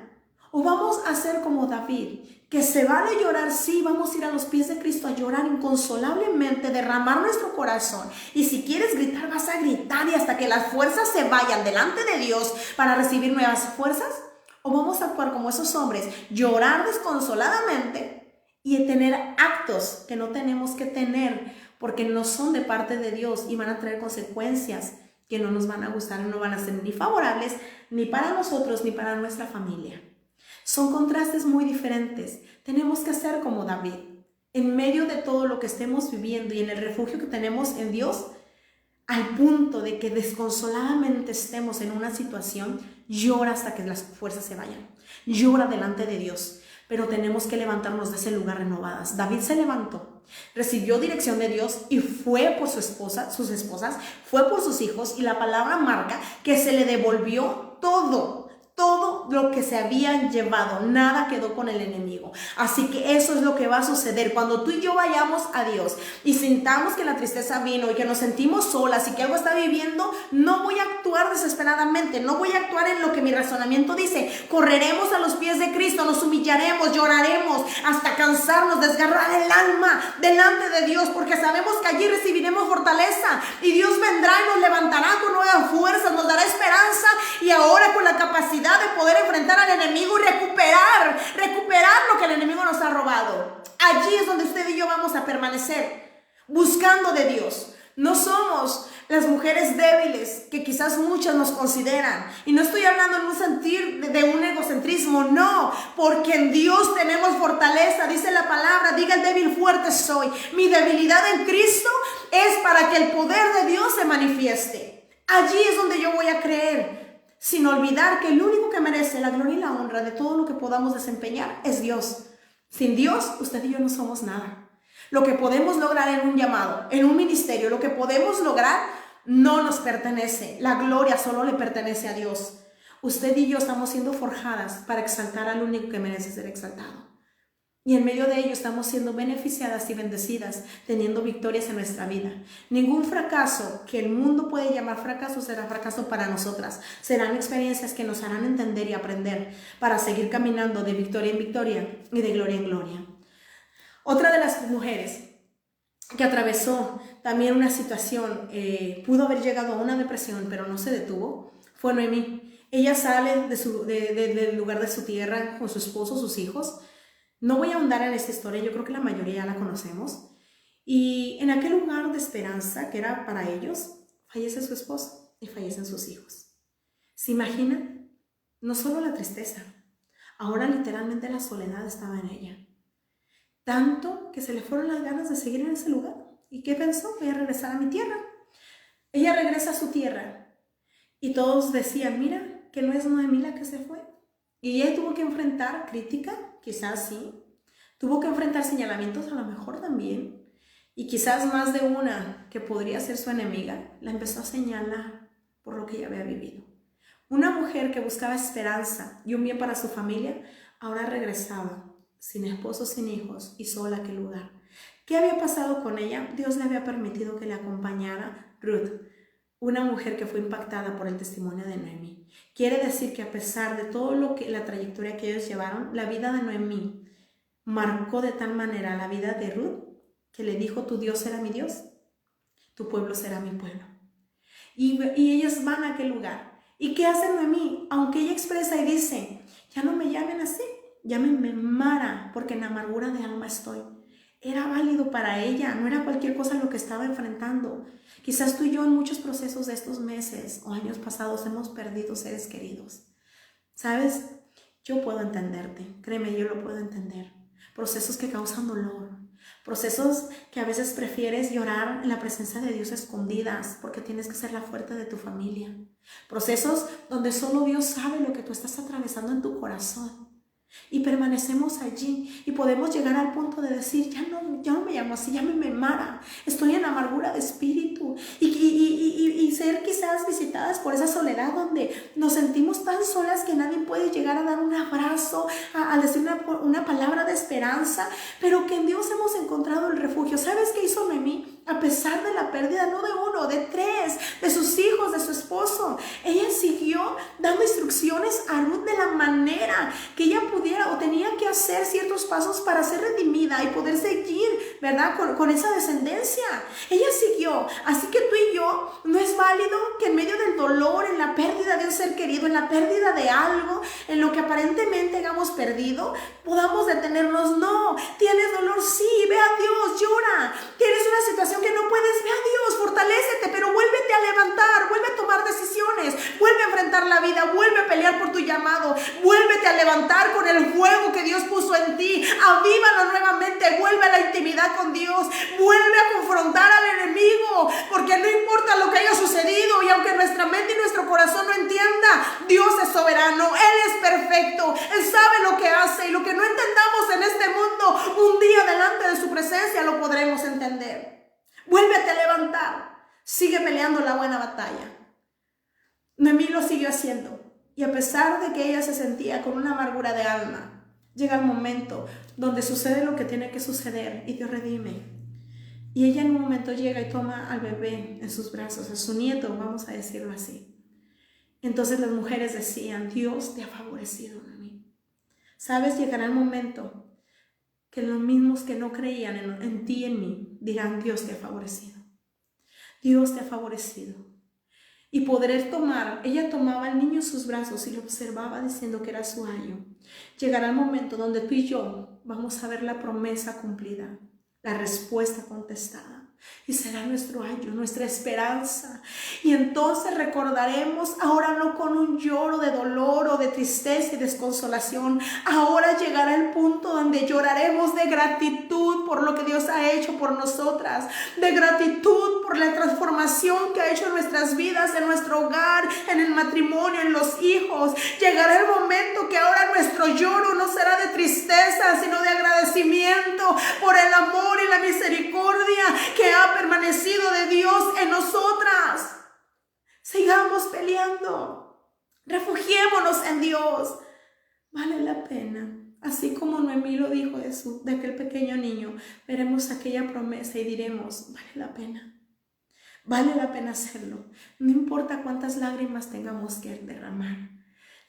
Speaker 1: ¿O vamos a ser como David, que se vale llorar? Sí, vamos a ir a los pies de Cristo a llorar inconsolablemente, derramar nuestro corazón. Y si quieres gritar, vas a gritar y hasta que las fuerzas se vayan delante de Dios para recibir nuevas fuerzas. ¿O vamos a actuar como esos hombres, llorar desconsoladamente y tener actos que no tenemos que tener porque no son de parte de Dios y van a traer consecuencias que no nos van a gustar y no van a ser ni favorables ni para nosotros ni para nuestra familia? Son contrastes muy diferentes. Tenemos que ser como David. En medio de todo lo que estemos viviendo y en el refugio que tenemos en Dios, al punto de que desconsoladamente estemos en una situación, llora hasta que las fuerzas se vayan. Llora delante de Dios. Pero tenemos que levantarnos de ese lugar renovadas. David se levantó, recibió dirección de Dios y fue por sus esposas, fue por sus hijos, y la palabra marca que se le devolvió todo lo que se habían llevado, nada quedó con el enemigo. Así que eso es lo que va a suceder cuando tú y yo vayamos a Dios y sintamos que la tristeza vino y que nos sentimos solas y que algo está viviendo. No voy a actuar desesperadamente, no voy a actuar en lo que mi razonamiento dice. Correremos a los pies de Cristo, nos humillaremos, lloraremos hasta cansarnos, desgarrar el alma delante de Dios, porque sabemos que allí recibiremos fortaleza y Dios vendrá y nos levantará con nuevas fuerzas, nos dará esperanza, y ahora con la capacidad de poder enfrentar al enemigo y recuperar lo que el enemigo nos ha robado. Allí es donde usted y yo vamos a permanecer, buscando de Dios. No somos las mujeres débiles que quizás muchas nos consideran, y no estoy hablando en un sentir de un egocentrismo, no, porque en Dios tenemos fortaleza. Dice la palabra: diga el débil, fuerte soy. Mi debilidad en Cristo es para que el poder de Dios se manifieste. Allí es donde yo voy a creer, sin olvidar que el único que merece la gloria y la honra de todo lo que podamos desempeñar es Dios. Sin Dios, usted y yo no somos nada. Lo que podemos lograr en un llamado, en un ministerio, lo que podemos lograr no nos pertenece. La gloria solo le pertenece a Dios. Usted y yo estamos siendo forjadas para exaltar al único que merece ser exaltado. Y en medio de ello estamos siendo beneficiadas y bendecidas, teniendo victorias en nuestra vida. Ningún fracaso que el mundo puede llamar fracaso será fracaso para nosotras. Serán experiencias que nos harán entender y aprender para seguir caminando de victoria en victoria y de gloria en gloria. Otra de las mujeres que atravesó también una situación, pudo haber llegado a una depresión, pero no se detuvo, fue Noemí. Ella sale del lugar de su tierra con su esposo, sus hijos. No voy a ahondar en esta historia, yo creo que la mayoría ya la conocemos. Y en aquel lugar de esperanza que era para ellos, fallece su esposo y fallecen sus hijos. ¿Se imaginan? No solo la tristeza, ahora literalmente la soledad estaba en ella. Tanto que se le fueron las ganas de seguir en ese lugar. ¿Y qué pensó? Voy a regresar a mi tierra. Ella regresa a su tierra y todos decían: mira, que no es Noemí la que se fue. Y ella tuvo que enfrentar crítica, quizás sí. Tuvo que enfrentar señalamientos, a lo mejor también. Y quizás más de una que podría ser su enemiga, la empezó a señalar por lo que ella había vivido. Una mujer que buscaba esperanza y un bien para su familia, ahora regresaba sin esposo, sin hijos y sola a aquel lugar. ¿Qué había pasado con ella? Dios le había permitido que le acompañara Ruth, una mujer que fue impactada por el testimonio de Noemí. Quiere decir que a pesar de todo lo que la trayectoria que ellos llevaron, la vida de Noemí marcó de tal manera la vida de Ruth que le dijo: tu Dios será mi Dios, tu pueblo será mi pueblo. Y ellos van a aquel lugar. ¿Y qué hace Noemí? Aunque ella expresa y dice: ya no me llamen así, llámenme Mara, porque en amargura de alma estoy. Era válido para ella, no era cualquier cosa lo que estaba enfrentando. Quizás tú y yo en muchos procesos de estos meses o años pasados hemos perdido seres queridos. ¿Sabes? Yo puedo entenderte, créeme, yo lo puedo entender. Procesos que causan dolor, procesos que a veces prefieres llorar en la presencia de Dios escondidas porque tienes que ser la fuerte de tu familia. Procesos donde solo Dios sabe lo que tú estás atravesando en tu corazón. Y permanecemos allí y podemos llegar al punto de decir: ya no me llamo así, llámeme Mara, estoy en amargura de espíritu, y ser quizás visitadas por esa soledad donde nos sentimos tan solas que nadie puede llegar a dar un abrazo, a decir una palabra de esperanza, pero que en Dios hemos encontrado el refugio. ¿Sabes qué hizo Noemí? A pesar de la pérdida, no de uno, de tres, de sus hijos, de su esposo, ella siguió dando instrucciones a Ruth de la manera que ella pudiera o tenía que hacer ciertos pasos para ser redimida y poder seguir, ¿verdad? Con esa descendencia. Ella siguió. Así que tú y yo, no es válido que en medio del dolor, en la pérdida de un ser querido, en la pérdida de algo, en lo que aparentemente hayamos perdido, podamos detenernos. No, tienes dolor, sí, ve a Dios, llora. Tienes una situación que no puedes, ve a Dios, fortalécete, pero vuélvete a levantar, vuelve a tomar decisiones, vuelve a enfrentar la vida, vuelve a pelear por tu llamado, vuélvete a levantar con el fuego que Dios puso en ti, avívalo nuevamente, vuelve a la intimidad con Dios, vuelve a confrontar al enemigo, porque no importa lo que haya sucedido, y aunque nuestra mente y nuestro corazón no entienda, Dios es soberano, Él es perfecto, Él sabe lo que hace, y lo que no entendamos en este mundo, un día delante de su presencia lo podremos entender. Vuélvete a levantar, sigue peleando la buena batalla. Noemí lo siguió haciendo, y a pesar de que ella se sentía con una amargura de alma, llega el momento donde sucede lo que tiene que suceder y Dios redime. Y ella en un momento llega y toma al bebé en sus brazos, a su nieto, vamos a decirlo así. Entonces las mujeres decían: Dios te ha favorecido, Noemí. ¿Sabes? Llegará el momento que los mismos que no creían en ti y en mí dirán: Dios te ha favorecido. Dios te ha favorecido. Y poder tomar, ella tomaba al niño en sus brazos y lo observaba diciendo que era su ayo. Llegará el momento donde tú y yo vamos a ver la promesa cumplida, la respuesta contestada. Y será nuestro ayo, nuestra esperanza. Y entonces recordaremos, ahora no con un lloro de dolor o de tristeza y desconsolación. Ahora llegará el punto donde lloraremos de gratitud por lo que Dios ha hecho por nosotras. De gratitud por la transformación que ha hecho en nuestras vidas, en nuestro hogar, en el matrimonio, en los hijos. Llegará el momento que ahora nuestro lloro no será de tristeza, sino de agradecimiento por el amor y la misericordia que ha permanecido de Dios en nosotras. Sigamos peleando, refugiémonos en Dios. Vale la pena. Así como Noemí lo dijo de aquel pequeño niño, veremos aquella promesa y diremos: vale la pena. Vale la pena hacerlo. No importa cuántas lágrimas tengamos que derramar.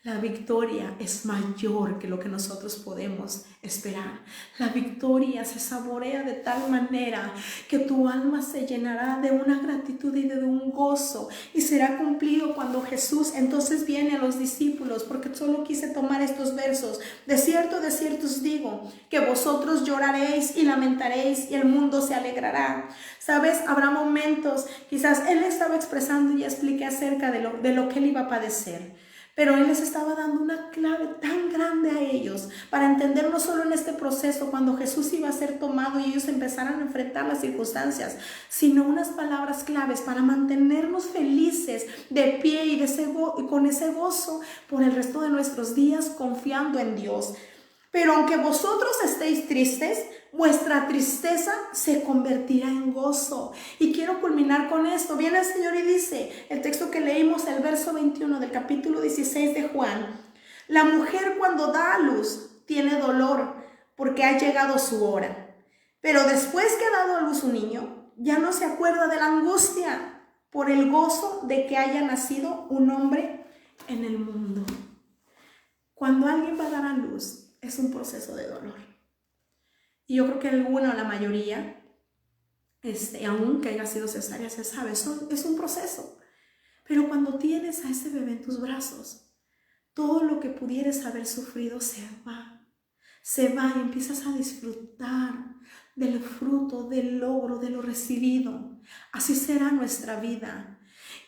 Speaker 1: La victoria es mayor que lo que nosotros podemos esperar. La victoria se saborea de tal manera que tu alma se llenará de una gratitud y de un gozo, y será cumplido cuando Jesús entonces viene a los discípulos, porque solo quise tomar estos versos. De cierto os digo, que vosotros lloraréis y lamentaréis y el mundo se alegrará. ¿Sabes? Habrá momentos, quizás Él estaba expresando y expliqué acerca de lo que Él iba a padecer. Pero Él les estaba dando una clave tan grande a ellos para entender no solo en este proceso cuando Jesús iba a ser tomado y ellos empezaran a enfrentar las circunstancias, sino unas palabras claves para mantenernos felices de pie y con ese gozo por el resto de nuestros días, confiando en Dios. Pero aunque vosotros estéis tristes, vuestra tristeza se convertirá en gozo. Y quiero culminar con esto. Viene el Señor y dice, el texto que leímos, el verso 21 del capítulo 16 de Juan: la mujer cuando da a luz tiene dolor porque ha llegado su hora. Pero después que ha dado a luz un niño, ya no se acuerda de la angustia por el gozo de que haya nacido un hombre en el mundo. Cuando alguien va a dar a luz, es un proceso de dolor. Y yo creo que alguna o la mayoría, aunque haya sido cesárea, se sabe, es un proceso. Pero cuando tienes a ese bebé en tus brazos, todo lo que pudieras haber sufrido se va y empiezas a disfrutar del fruto, del logro, de lo recibido. Así será nuestra vida.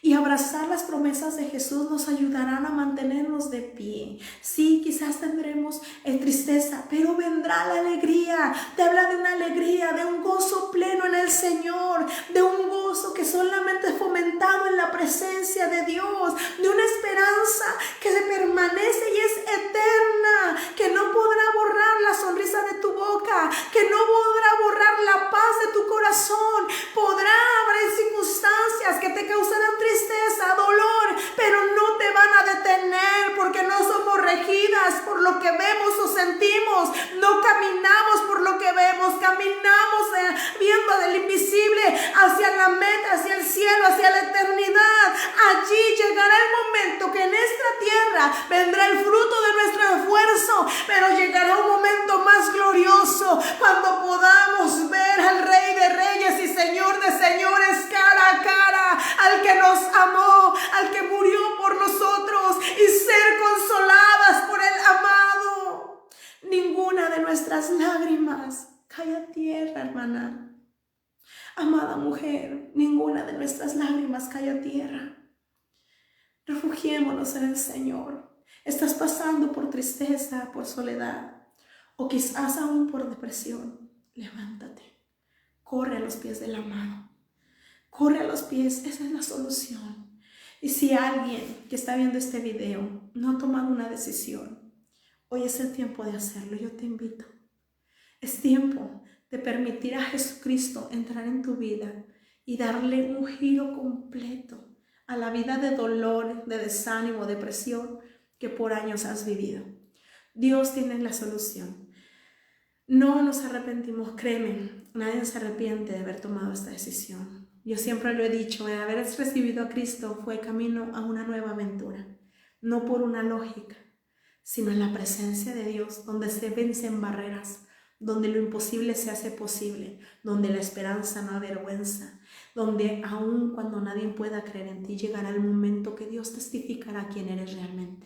Speaker 1: Y abrazar las promesas de Jesús nos ayudarán a mantenernos de pie. Sí, quizás tendremos tristeza, pero vendrá la alegría. Te habla de una alegría, de un gozo pleno en el Señor, de un gozo que solamente es fomentado en la presencia de Dios, de una esperanza que se permanece y es eterna, que no podrá borrar la sonrisa de tu boca, que no podrá borrar la paz de tu corazón. Podrá haber circunstancias que te causarán tristeza, dolor, pero no te van a detener, porque no somos regidas por lo que vemos o sentimos. No caminamos por lo que vemos, caminamos viendo del invisible hacia la meta, hacia el cielo, hacia la eternidad. Allí llegará el momento que en esta tierra vendrá el fruto de nuestro esfuerzo, pero llegará un momento más glorioso cuando podamos ver al Rey de Reyes y Señor de Señores cara a cara, al que nos amó, al que murió por nosotros, y ser consoladas por el amado. Ninguna de nuestras lágrimas cae a tierra, hermana. Amada mujer, ninguna de nuestras lágrimas cae a tierra. Refugiémonos en el Señor. Estás pasando por tristeza, por soledad, o quizás aún por depresión. Levántate, corre a los pies del amado. Corre a los pies, esa es la solución. Y si alguien que está viendo este video no ha tomado una decisión, hoy es el tiempo de hacerlo. Yo te invito. Es tiempo de permitir a Jesucristo entrar en tu vida y darle un giro completo a la vida de dolor, de desánimo, depresión que por años has vivido. Dios tiene la solución. No nos arrepentimos, créeme, nadie se arrepiente de haber tomado esta decisión. Yo siempre lo he dicho, el haber recibido a Cristo fue camino a una nueva aventura, no por una lógica, sino en la presencia de Dios, donde se vencen barreras, donde lo imposible se hace posible, donde la esperanza no avergüenza, donde aun cuando nadie pueda creer en ti, llegará el momento que Dios testificará quién eres realmente.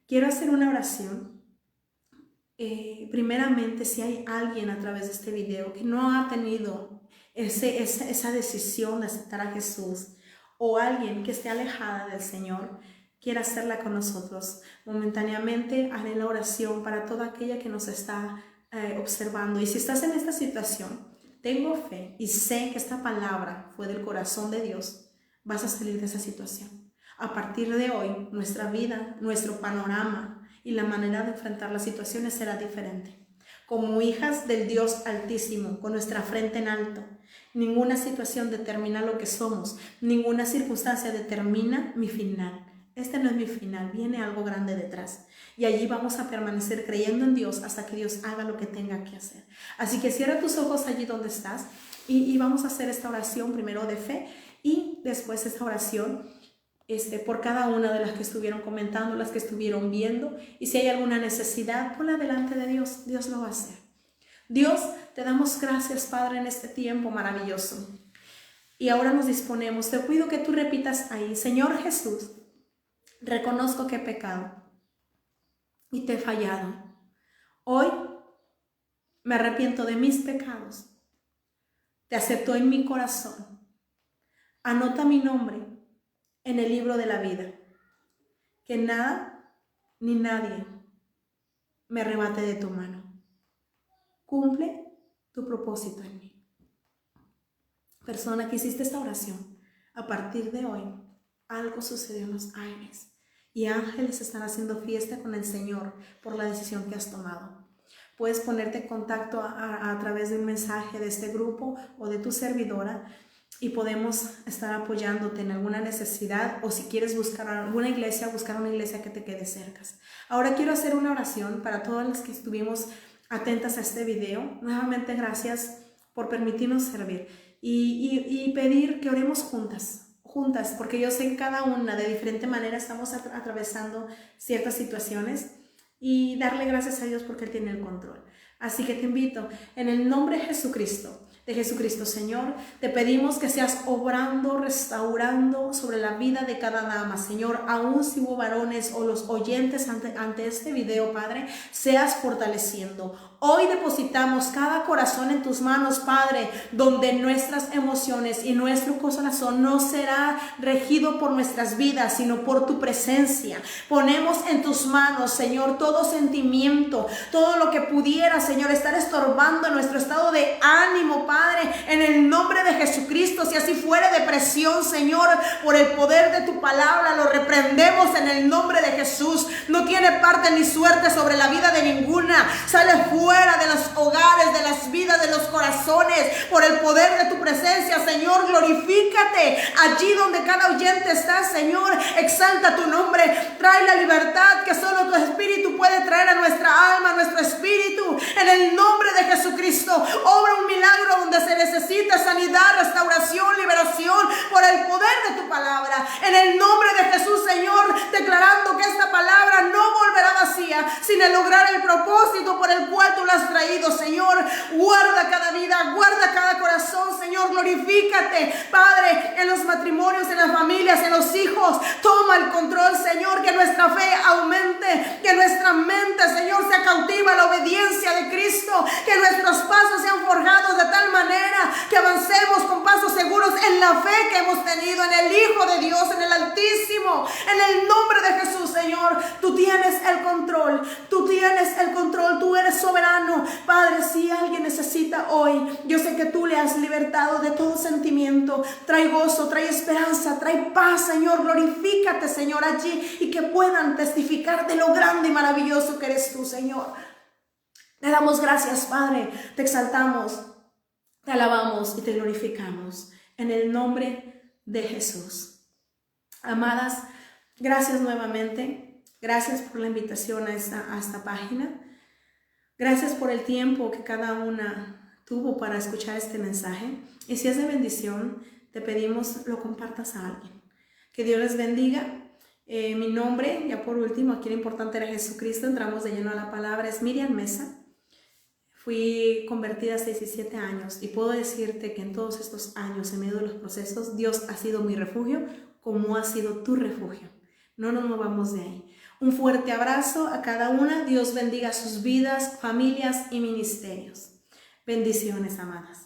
Speaker 1: Quiero hacer una oración. Primeramente, si hay alguien a través de este video que no ha tenido esa decisión de aceptar a Jesús, o alguien que esté alejada del Señor, quiera hacerla con nosotros, momentáneamente haré la oración para toda aquella que nos está observando. Y si estás en esta situación, tengo fe y sé que esta palabra fue del corazón de Dios, vas a salir de esa situación. A partir de hoy, nuestra vida, nuestro panorama y la manera de enfrentar las situaciones será diferente. Como hijas del Dios Altísimo, con nuestra frente en alto, ninguna situación determina lo que somos, ninguna circunstancia determina mi final. Este no es mi final, viene algo grande detrás. Y allí vamos a permanecer creyendo en Dios hasta que Dios haga lo que tenga que hacer. Así que cierra tus ojos allí donde estás y vamos a hacer esta oración primero de fe y después esta oración por cada una de las que estuvieron comentando, las que estuvieron viendo. Y si hay alguna necesidad, ponla delante de Dios, Dios lo va a hacer. Dios, te damos gracias, Padre, en este tiempo maravilloso. Y ahora nos disponemos, te pido que tú repitas ahí: Señor Jesús, reconozco que he pecado y te he fallado. Hoy me arrepiento de mis pecados. Te acepto en mi corazón. Anota mi nombre en el libro de la vida. Que nada ni nadie me arrebate de tu mano. Cumple tu propósito en mí. Persona que hiciste esta oración, a partir de hoy, algo sucedió en los aires. Y ángeles están haciendo fiesta con el Señor por la decisión que has tomado. Puedes ponerte en contacto a través de un mensaje de este grupo o de tu servidora y podemos estar apoyándote en alguna necesidad, o si quieres buscar alguna iglesia, buscar una iglesia que te quede cerca. Ahora quiero hacer una oración para todas las que estuvimos atentas a este video. Nuevamente gracias por permitirnos servir y pedir que oremos juntas juntas, porque yo sé que cada una de diferente manera estamos atravesando ciertas situaciones, y darle gracias a Dios porque Él tiene el control. Así que te invito, en el nombre de Jesucristo, Señor, te pedimos que seas obrando, restaurando sobre la vida de cada dama, Señor, aún si hubo varones o los oyentes ante este video, Padre, seas fortaleciendo. Hoy depositamos cada corazón en tus manos, Padre, donde nuestras emociones y nuestro corazón no será regido por nuestras vidas, sino por tu presencia. Ponemos en tus manos, Señor, todo sentimiento, todo lo que pudiera, Señor, estar estorbando nuestro estado de ánimo, Padre, en el nombre de Jesucristo. Si así fuera depresión, Señor, por el poder de tu palabra, lo reprendemos en el nombre de Jesús. No tiene parte ni suerte sobre la vida de ninguna. Sale fuera de los hogares, de las vidas, de los corazones, por el poder de tu presencia, Señor. Glorifícate allí donde cada oyente está, Señor. Exalta tu nombre. Trae la libertad que solo tu Espíritu puede traer a nuestra alma, a nuestro espíritu. En el nombre de Jesucristo, obra un milagro donde se necesita sanidad, restauración, liberación, por el poder de tu palabra. En el nombre de Jesús, Señor, declarando que esta palabra no volverá vacía, sin lograr el propósito por el cual tú la has traído, Señor. Guarda cada vida, guarda cada corazón, Señor. Glorifícate, Padre, en los matrimonios, en las familias, en los hijos. Toma el control, Señor, que nuestra fe aumente, que nuestra mente, Señor, sea cautiva a la obediencia de Cristo, que nuestros pasos sean forjados de tal manera que avancemos con pasos seguros en la fe que hemos tenido en el Hijo de Dios, en el Altísimo. En el nombre de Jesús, Señor, tú tienes el control, tú tienes el control, tú eres soberano. Padre, si alguien necesita hoy, yo sé que tú le has libertado de todo sentimiento. Trae gozo, trae esperanza, trae paz, Señor. Glorifícate, Señor, allí, y que puedan testificar de lo grande y maravilloso que eres tú, Señor. Te damos gracias, Padre, te exaltamos, te alabamos y te glorificamos en el nombre de Jesús. Amadas, gracias nuevamente. Gracias por la invitación a esta página. Gracias por el tiempo que cada una tuvo para escuchar este mensaje. Y si es de bendición, te pedimos lo compartas a alguien. Que Dios les bendiga. Mi nombre, ya por último, aquí lo importante era Jesucristo. Entramos de lleno a la palabra. Es Miriam Mesa. Fui convertida hace 17 años y puedo decirte que en todos estos años, en medio de los procesos, Dios ha sido mi refugio, como ha sido tu refugio. No nos movamos de ahí. Un fuerte abrazo a cada una. Dios bendiga sus vidas, familias y ministerios. Bendiciones, amadas.